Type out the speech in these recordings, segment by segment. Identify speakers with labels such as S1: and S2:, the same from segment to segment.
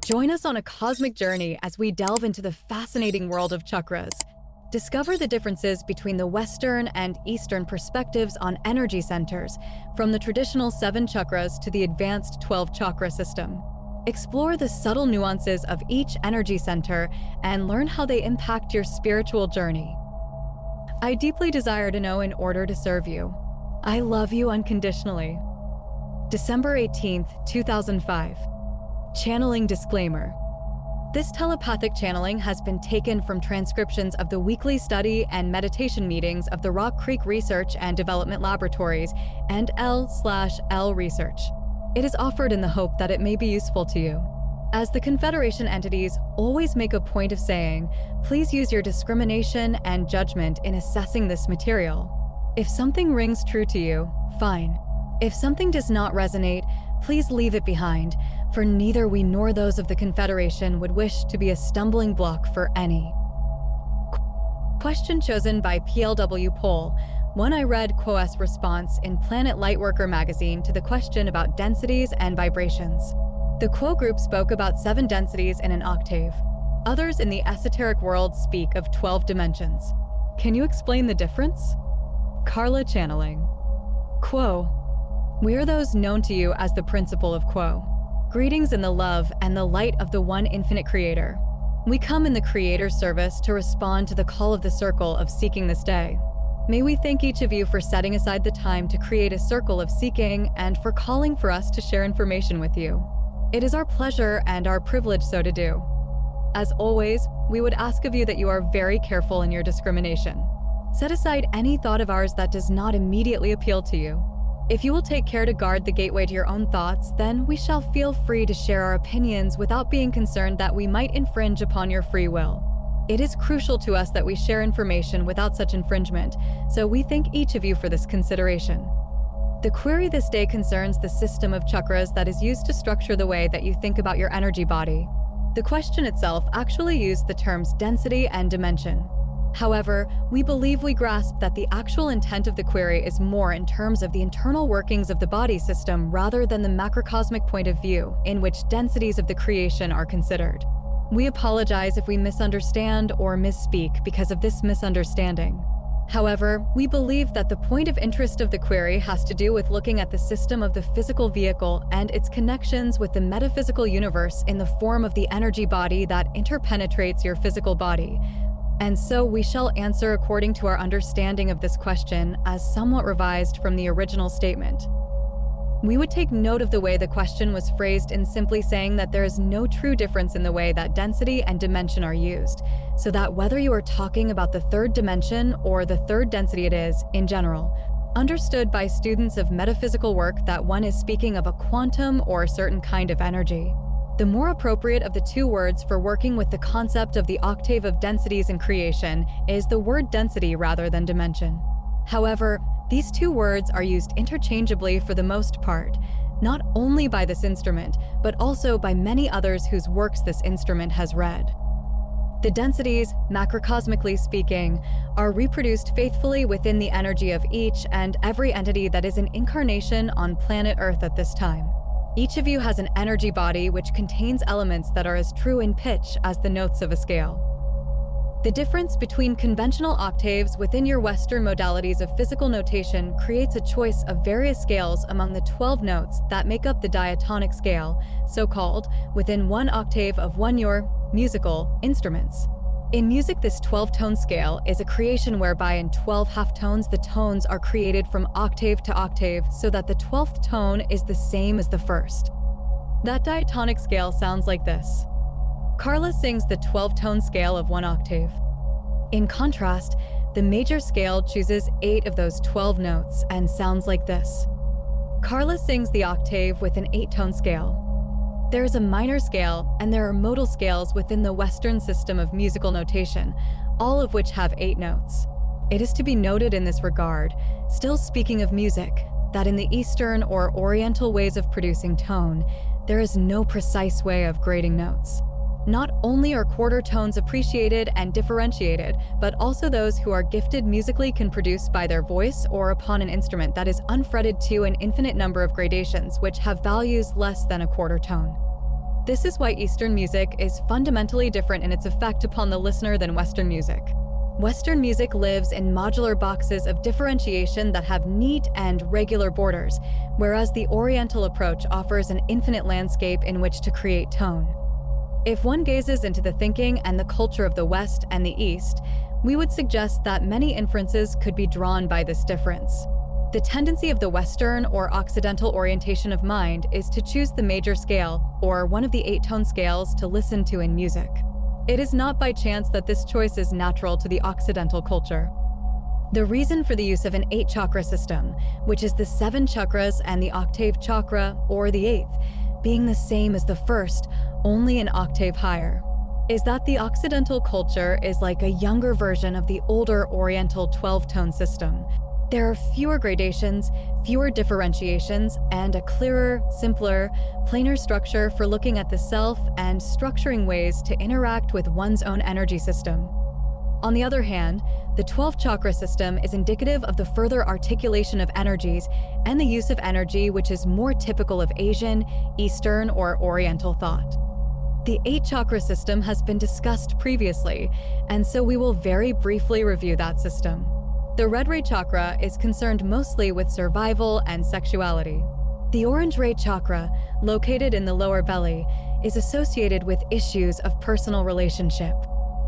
S1: Join us on a cosmic journey as we delve into the fascinating world of chakras. Discover the differences between the Western and Eastern perspectives on energy centers, from the traditional 7 chakras to the advanced 12-chakra system. Explore the subtle nuances of each energy center and learn how they impact your spiritual journey. I deeply desire to know in order to serve you. I love you unconditionally. December 18th, 2005. Channeling disclaimer. This telepathic channeling has been taken from transcriptions of the weekly study and meditation meetings of the Rock Creek Research and Development Laboratories and L/L Research. It is offered in the hope that it may be useful to you. As the Confederation entities always make a point of saying, please use your discrimination and judgment in assessing this material. If something rings true to you, fine. If something does not resonate, please leave it behind, for neither we nor those of the Confederation would wish to be a stumbling block for any. Question chosen by PLW Poll. One, I read Quo's response in Planet Lightworker magazine to the question about densities and vibrations. The Quo group spoke about 7 densities in an octave. Others in the esoteric world speak of 12 dimensions. Can you explain the difference? Carla channeling. Quo. We are those known to you as the principle of Quo. Greetings in the love and the light of the one infinite creator. We come in the creator's service to respond to the call of the circle of seeking this day. May we thank each of you for setting aside the time to create a circle of seeking and for calling for us to share information with you. It is our pleasure and our privilege so to do. As always, we would ask of you that you are very careful in your discrimination. Set aside any thought of ours that does not immediately appeal to you. If you will take care to guard the gateway to your own thoughts, then we shall feel free to share our opinions without being concerned that we might infringe upon your free will. It is crucial to us that we share information without such infringement, so we thank each of you for this consideration. The query this day concerns the system of chakras that is used to structure the way that you think about your energy body. The question itself actually used the terms density and dimension. However, we believe we grasp that the actual intent of the query is more in terms of the internal workings of the body system rather than the macrocosmic point of view in which densities of the creation are considered. We apologize if we misunderstand or misspeak because of this misunderstanding. However, we believe that the point of interest of the query has to do with looking at the system of the physical vehicle and its connections with the metaphysical universe in the form of the energy body that interpenetrates your physical body. And so we shall answer according to our understanding of this question as somewhat revised from the original statement. We would take note of the way the question was phrased in simply saying that there is no true difference in the way that density and dimension are used, so that whether you are talking about the 3rd dimension or the 3rd density it is, in general, understood by students of metaphysical work that one is speaking of a quantum or a certain kind of energy. The more appropriate of the 2 words for working with the concept of the octave of densities in creation is the word density rather than dimension. However, these 2 words are used interchangeably for the most part, not only by this instrument, but also by many others whose works this instrument has read. The densities, macrocosmically speaking, are reproduced faithfully within the energy of each and every entity that is an incarnation on planet Earth at this time. Each of you has an energy body which contains elements that are as true in pitch as the notes of a scale. The difference between conventional octaves within your Western modalities of physical notation creates a choice of various scales among the 12 notes that make up the diatonic scale, so-called, within 1 octave of your musical instruments. In music, this 12-tone scale is a creation whereby in 12 halftones the tones are created from octave to octave so that the 12th tone is the same as the first. That diatonic scale sounds like this. Carla sings the 12-tone scale of 1 octave. In contrast, the major scale chooses 8 of those 12 notes and sounds like this. Carla sings the octave with an 8-tone scale. There is a minor scale, and there are modal scales within the Western system of musical notation, all of which have 8 notes. It is to be noted in this regard, still speaking of music, that in the Eastern or Oriental ways of producing tone, there is no precise way of grading notes. Not only are quarter tones appreciated and differentiated, but also those who are gifted musically can produce by their voice or upon an instrument that is unfretted to an infinite number of gradations which have values less than a quarter tone. This is why Eastern music is fundamentally different in its effect upon the listener than Western music. Western music lives in modular boxes of differentiation that have neat and regular borders, whereas the Oriental approach offers an infinite landscape in which to create tone. If one gazes into the thinking and the culture of the West and the East, we would suggest that many inferences could be drawn by this difference. The tendency of the Western or Occidental orientation of mind is to choose the major scale, or one of the 8-tone scales, to listen to in music. It is not by chance that this choice is natural to the Occidental culture. The reason for the use of an 8-chakra system, which is the 7 chakras and the octave chakra, or the 8th, being the same as the first, only an octave higher, is that the Occidental culture is like a younger version of the older Oriental 12-tone system. There are fewer gradations, fewer differentiations, and a clearer, simpler, plainer structure for looking at the self and structuring ways to interact with one's own energy system. On the other hand, the 12-chakra system is indicative of the further articulation of energies and the use of energy which is more typical of Asian, Eastern, or Oriental thought. The 8-chakra system has been discussed previously, and so we will very briefly review that system. The red ray chakra is concerned mostly with survival and sexuality. The orange ray chakra, located in the lower belly, is associated with issues of personal relationship.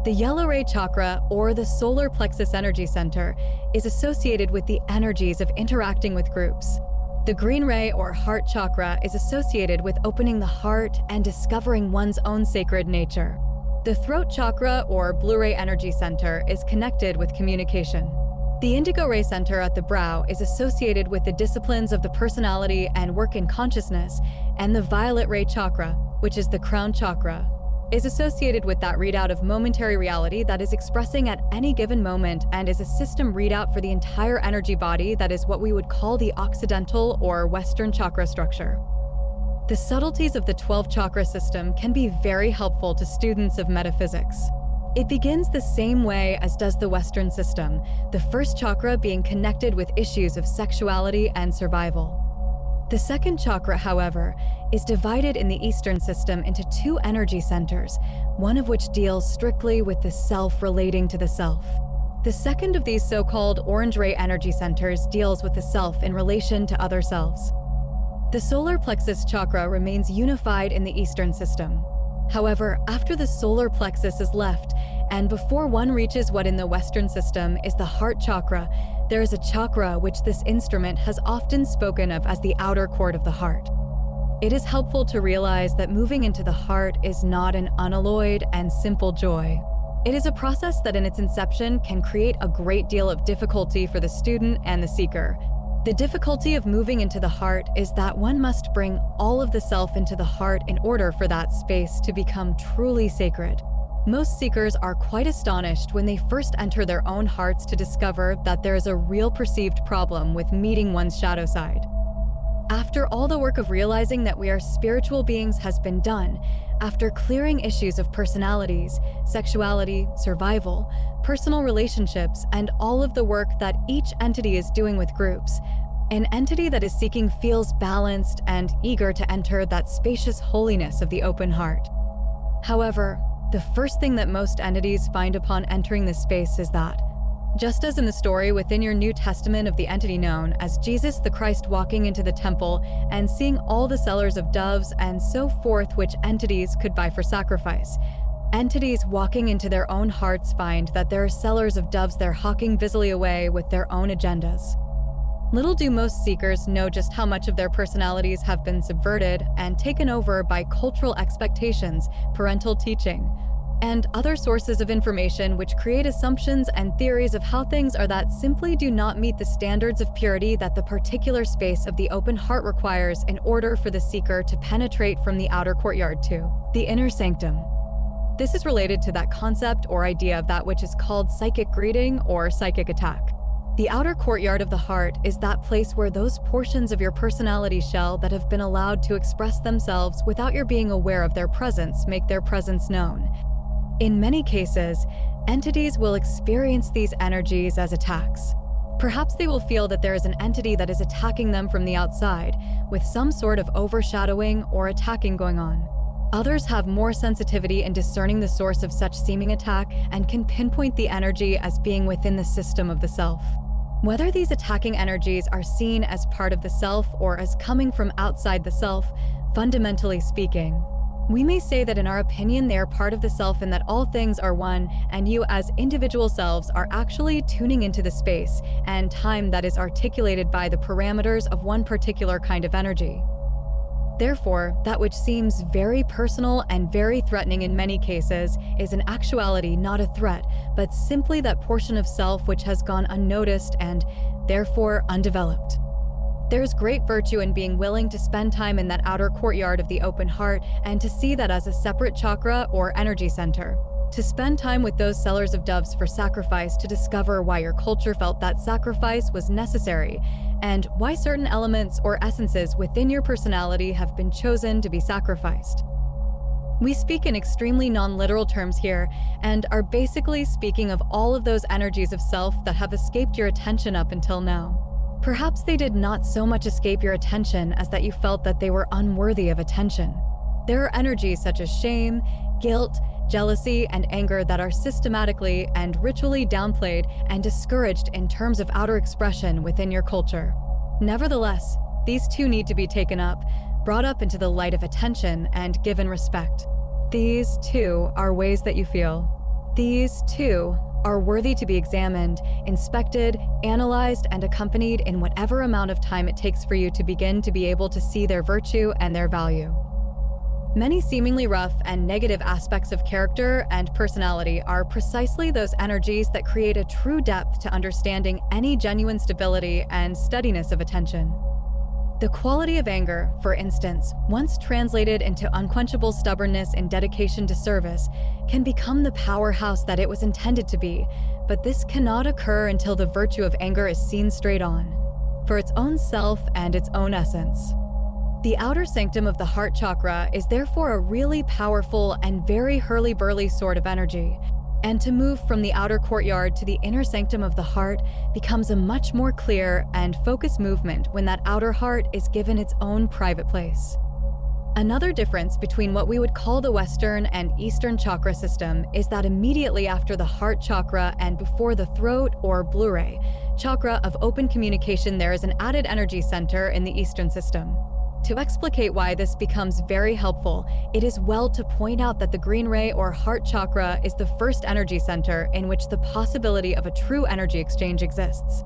S1: The yellow ray chakra, or the solar plexus energy center, is associated with the energies of interacting with groups. The green ray or heart chakra is associated with opening the heart and discovering one's own sacred nature. The throat chakra, or blue ray energy center, is connected with communication. The indigo ray center at the brow is associated with the disciplines of the personality and work in consciousness, and the violet ray chakra, which is the crown chakra, is associated with that readout of momentary reality that is expressing at any given moment and is a system readout for the entire energy body that is what we would call the Occidental or Western chakra structure. The subtleties of the 12-chakra system can be very helpful to students of metaphysics. It begins the same way as does the Western system, the first chakra being connected with issues of sexuality and survival. The second chakra, however, is divided in the Eastern system into 2 energy centers, one of which deals strictly with the self relating to the self. The second of these so-called orange ray energy centers deals with the self in relation to other selves. The solar plexus chakra remains unified in the Eastern system. However, after the solar plexus is left, and before one reaches what in the Western system is the heart chakra, there is a chakra which this instrument has often spoken of as the outer court of the heart. It is helpful to realize that moving into the heart is not an unalloyed and simple joy. It is a process that in its inception can create a great deal of difficulty for the student and the seeker. The difficulty of moving into the heart is that one must bring all of the self into the heart in order for that space to become truly sacred. Most seekers are quite astonished when they first enter their own hearts to discover that there is a real perceived problem with meeting one's shadow side. After all the work of realizing that we are spiritual beings has been done, after clearing issues of personalities, sexuality, survival, personal relationships, and all of the work that each entity is doing with groups, an entity that is seeking feels balanced and eager to enter that spacious holiness of the open heart. However, the first thing that most entities find upon entering this space is that, just as in the story within your New Testament of the entity known as Jesus the Christ walking into the temple and seeing all the sellers of doves and so forth which entities could buy for sacrifice, entities walking into their own hearts find that there are sellers of doves there hawking busily away with their own agendas. Little do most seekers know just how much of their personalities have been subverted and taken over by cultural expectations, parental teaching, and other sources of information which create assumptions and theories of how things are that simply do not meet the standards of purity that the particular space of the open heart requires in order for the seeker to penetrate from the outer courtyard to the inner sanctum. This is related to that concept or idea of that which is called psychic greeting or psychic attack. The outer courtyard of the heart is that place where those portions of your personality shell that have been allowed to express themselves without your being aware of their presence make their presence known. In many cases, entities will experience these energies as attacks. Perhaps they will feel that there is an entity that is attacking them from the outside, with some sort of overshadowing or attacking going on. Others have more sensitivity in discerning the source of such seeming attack and can pinpoint the energy as being within the system of the self. Whether these attacking energies are seen as part of the self or as coming from outside the self, fundamentally speaking, we may say that in our opinion they are part of the self and that all things are one, and you as individual selves are actually tuning into the space and time that is articulated by the parameters of one particular kind of energy. Therefore, that which seems very personal and very threatening in many cases is in actuality not a threat, but simply that portion of self which has gone unnoticed and, therefore, undeveloped. There is great virtue in being willing to spend time in that outer courtyard of the open heart and to see that as a separate chakra or energy center. To spend time with those sellers of doves for sacrifice to discover why your culture felt that sacrifice was necessary and why certain elements or essences within your personality have been chosen to be sacrificed. We speak in extremely non-literal terms here and are basically speaking of all of those energies of self that have escaped your attention up until now. Perhaps they did not so much escape your attention as that you felt that they were unworthy of attention. There are energies such as shame, guilt, jealousy, and anger that are systematically and ritually downplayed and discouraged in terms of outer expression within your culture. Nevertheless, these too need to be taken up, brought up into the light of attention, and given respect. These, too, are ways that you feel. These, too, are worthy to be examined, inspected, analyzed, and accompanied in whatever amount of time it takes for you to begin to be able to see their virtue and their value. Many seemingly rough and negative aspects of character and personality are precisely those energies that create a true depth to understanding any genuine stability and steadiness of attention. The quality of anger, for instance, once translated into unquenchable stubbornness and dedication to service, can become the powerhouse that it was intended to be, but this cannot occur until the virtue of anger is seen straight on, for its own self and its own essence. The outer sanctum of the heart chakra is therefore a really powerful and very hurly-burly sort of energy, and to move from the outer courtyard to the inner sanctum of the heart becomes a much more clear and focused movement when that outer heart is given its own private place. Another difference between what we would call the Western and Eastern chakra system is that immediately after the heart chakra and before the throat or blue-ray chakra of open communication, there is an added energy center in the Eastern system. To explicate why this becomes very helpful, it is well to point out that the green ray or heart chakra is the first energy center in which the possibility of a true energy exchange exists.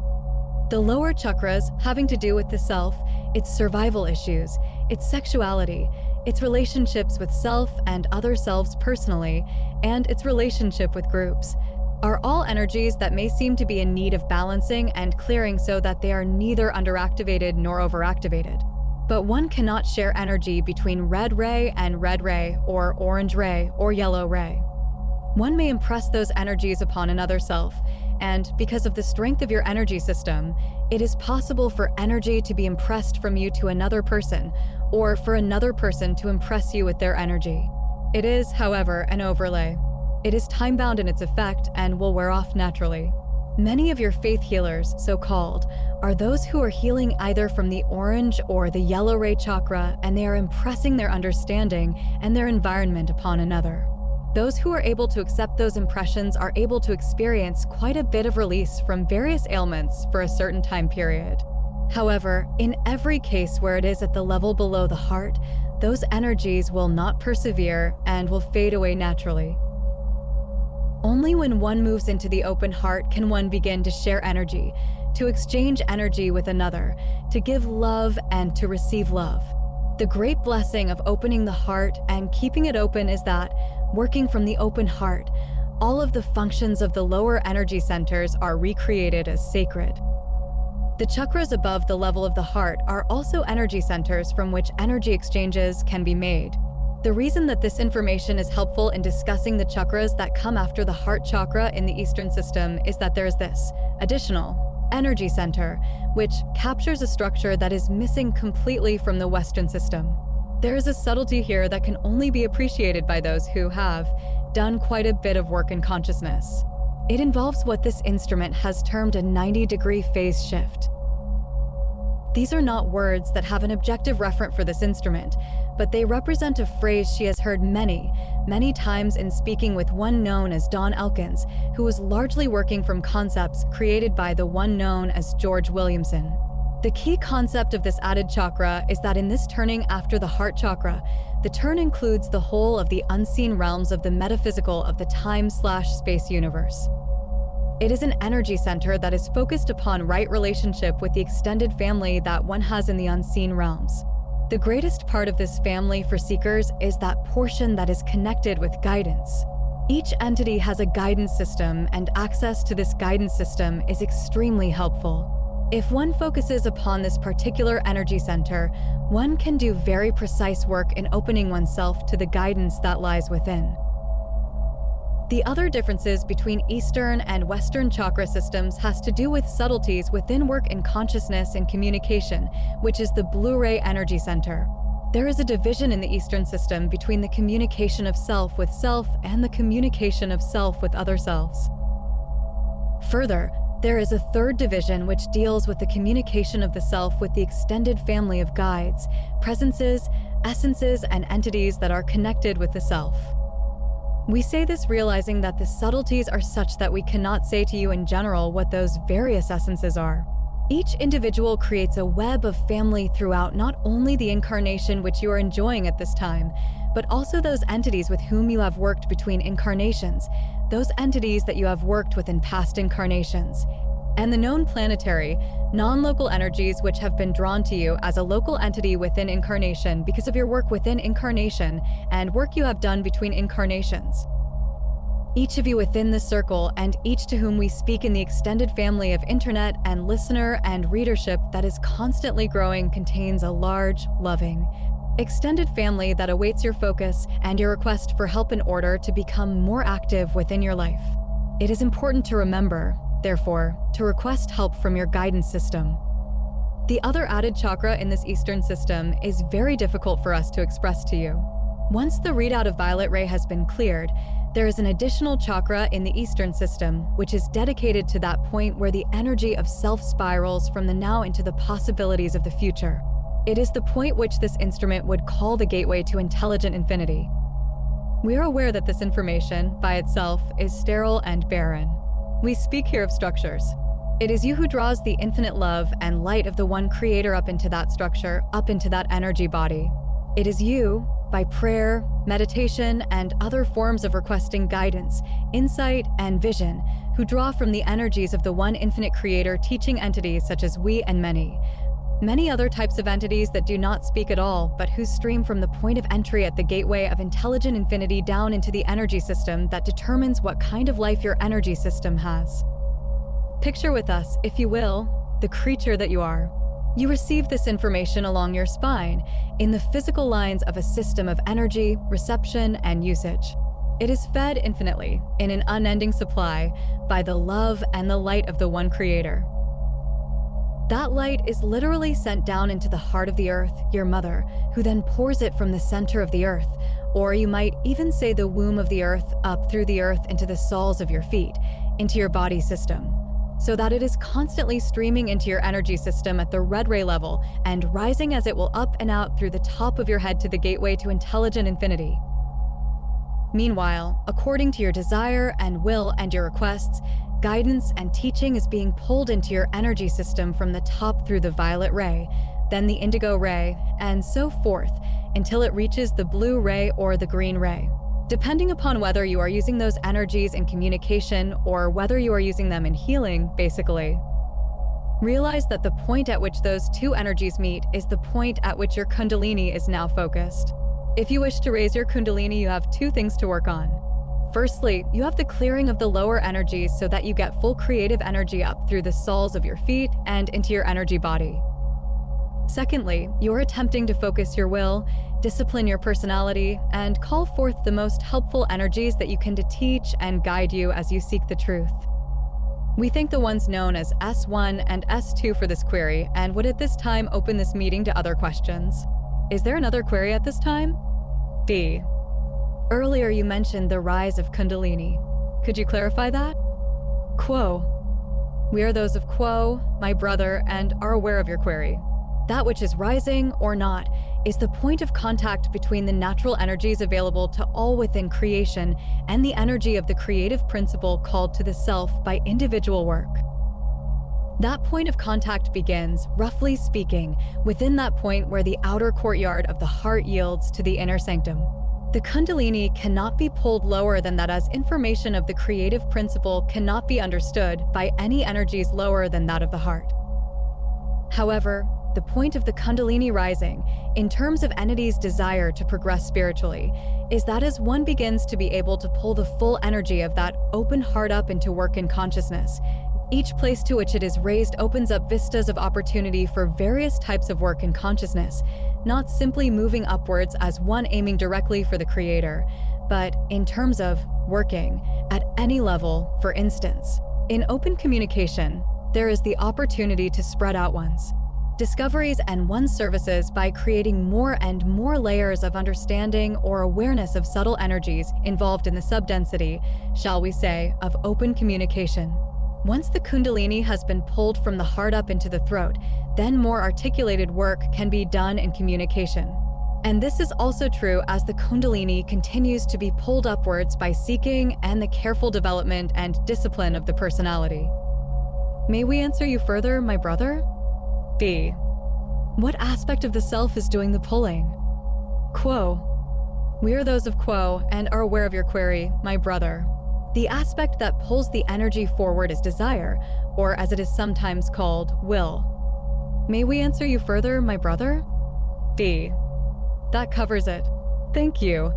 S1: The lower chakras, having to do with the self, its survival issues, its sexuality, its relationships with self and other selves personally, and its relationship with groups, are all energies that may seem to be in need of balancing and clearing so that they are neither underactivated nor overactivated. But one cannot share energy between red ray and red ray, or orange ray or yellow ray. One may impress those energies upon another self, and because of the strength of your energy system, it is possible for energy to be impressed from you to another person, or for another person to impress you with their energy. It is, however, an overlay. It is time-bound in its effect and will wear off naturally. Many of your faith healers, so-called, are those who are healing either from the orange or the yellow ray chakra, and they are impressing their understanding and their environment upon another. Those who are able to accept those impressions are able to experience quite a bit of release from various ailments for a certain time period. However, in every case where it is at the level below the heart, those energies will not persevere and will fade away naturally. Only when one moves into the open heart can one begin to share energy, to exchange energy with another, to give love and to receive love. The great blessing of opening the heart and keeping it open is that, working from the open heart, all of the functions of the lower energy centers are recreated as sacred. The chakras above the level of the heart are also energy centers from which energy exchanges can be made. The reason that this information is helpful in discussing the chakras that come after the heart chakra in the Eastern system is that there is this additional energy center, which captures a structure that is missing completely from the Western system. There is a subtlety here that can only be appreciated by those who have done quite a bit of work in consciousness. It involves what this instrument has termed a 90-degree phase shift. These are not words that have an objective referent for this instrument, but they represent a phrase she has heard many, many times in speaking with one known as Don Elkins, who was largely working from concepts created by the one known as George Williamson. The key concept of this added chakra is that in this turning after the heart chakra, the turn includes the whole of the unseen realms of the metaphysical of the time/space universe. It is an energy center that is focused upon right relationship with the extended family that one has in the unseen realms. The greatest part of this family for seekers is that portion that is connected with guidance. Each entity has a guidance system, and access to this guidance system is extremely helpful. If one focuses upon this particular energy center, one can do very precise work in opening oneself to the guidance that lies within. The other differences between Eastern and Western chakra systems has to do with subtleties within work in consciousness and communication, which is the blue ray energy center. There is a division in the Eastern system between the communication of self with self and the communication of self with other selves. Further, there is a third division which deals with the communication of the self with the extended family of guides, presences, essences, and entities that are connected with the self. We say this realizing that the subtleties are such that we cannot say to you in general what those various essences are. Each individual creates a web of family throughout not only the incarnation which you are enjoying at this time, but also those entities with whom you have worked between incarnations, those entities that you have worked with in past incarnations, and the known planetary, non-local energies which have been drawn to you as a local entity within incarnation because of your work within incarnation and work you have done between incarnations. Each of you within this circle and each to whom we speak in the extended family of internet and listener and readership that is constantly growing contains a large, loving, extended family that awaits your focus and your request for help in order to become more active within your life. It is important to remember, therefore, to request help from your guidance system. The other added chakra in this Eastern system is very difficult for us to express to you. Once the readout of violet ray has been cleared, there is an additional chakra in the Eastern system, which is dedicated to that point where the energy of self spirals from the now into the possibilities of the future. It is the point which this instrument would call the gateway to intelligent infinity. We are aware that this information, by itself, is sterile and barren. We speak here of structures. It is you who draws the infinite love and light of the one creator up into that structure, up into that energy body. It is you, by prayer, meditation, and other forms of requesting guidance, insight, and vision, who draw from the energies of the one infinite creator teaching entities such as we and many other types of entities that do not speak at all, but who stream from the point of entry at the gateway of intelligent infinity down into the energy system that determines what kind of life your energy system has. Picture with us, if you will, the creature that you are. You receive this information along your spine, in the physical lines of a system of energy, reception, and usage. It is fed infinitely, in an unending supply, by the love and the light of the one creator. That light is literally sent down into the heart of the earth, your mother, who then pours it from the center of the earth, or you might even say the womb of the earth, up through the earth into the soles of your feet, into your body system, so that it is constantly streaming into your energy system at the red ray level and rising as it will up and out through the top of your head to the gateway to intelligent infinity. Meanwhile, according to your desire and will and your requests, guidance and teaching is being pulled into your energy system from the top through the violet ray, then the indigo ray, and so forth, until it reaches the blue ray or the green ray. Depending upon whether you are using those energies in communication or whether you are using them in healing, basically. Realize that the point at which those two energies meet is the point at which your kundalini is now focused. If you wish to raise your kundalini, you have two things to work on. Firstly, you have the clearing of the lower energies so that you get full creative energy up through the soles of your feet and into your energy body. Secondly, you're attempting to focus your will, discipline your personality, and call forth the most helpful energies that you can to teach and guide you as you seek the truth. We thank the ones known as S1 and S2 for this query and would at this time open this meeting to other questions. Is there another query at this time? B. Earlier you mentioned the rise of kundalini. Could you clarify that? Quo. We are those of Quo, my brother, and are aware of your query. That which is rising or not is the point of contact between the natural energies available to all within creation and the energy of the creative principle called to the self by individual work. That point of contact begins, roughly speaking, within that point where the outer courtyard of the heart yields to the inner sanctum. The kundalini cannot be pulled lower than that, as information of the creative principle cannot be understood by any energies lower than that of the heart. However, the point of the kundalini rising, in terms of entity's desire to progress spiritually, is that as one begins to be able to pull the full energy of that open heart up into work in consciousness, each place to which it is raised opens up vistas of opportunity for various types of work in consciousness, not simply moving upwards as one aiming directly for the creator, but in terms of working at any level. For instance, in open communication, there is the opportunity to spread out one's discoveries and one's services by creating more and more layers of understanding or awareness of subtle energies involved in the subdensity, shall we say, of open communication. Once the kundalini has been pulled from the heart up into the throat, then more articulated work can be done in communication. And this is also true as the kundalini continues to be pulled upwards by seeking and the careful development and discipline of the personality. May we answer you further, my brother? B. What aspect of the self is doing the pulling? Quo. We are those of Quo and are aware of your query, my brother. The aspect that pulls the energy forward is desire, or as it is sometimes called, will. May we answer you further, my brother? B. That covers it. Thank you.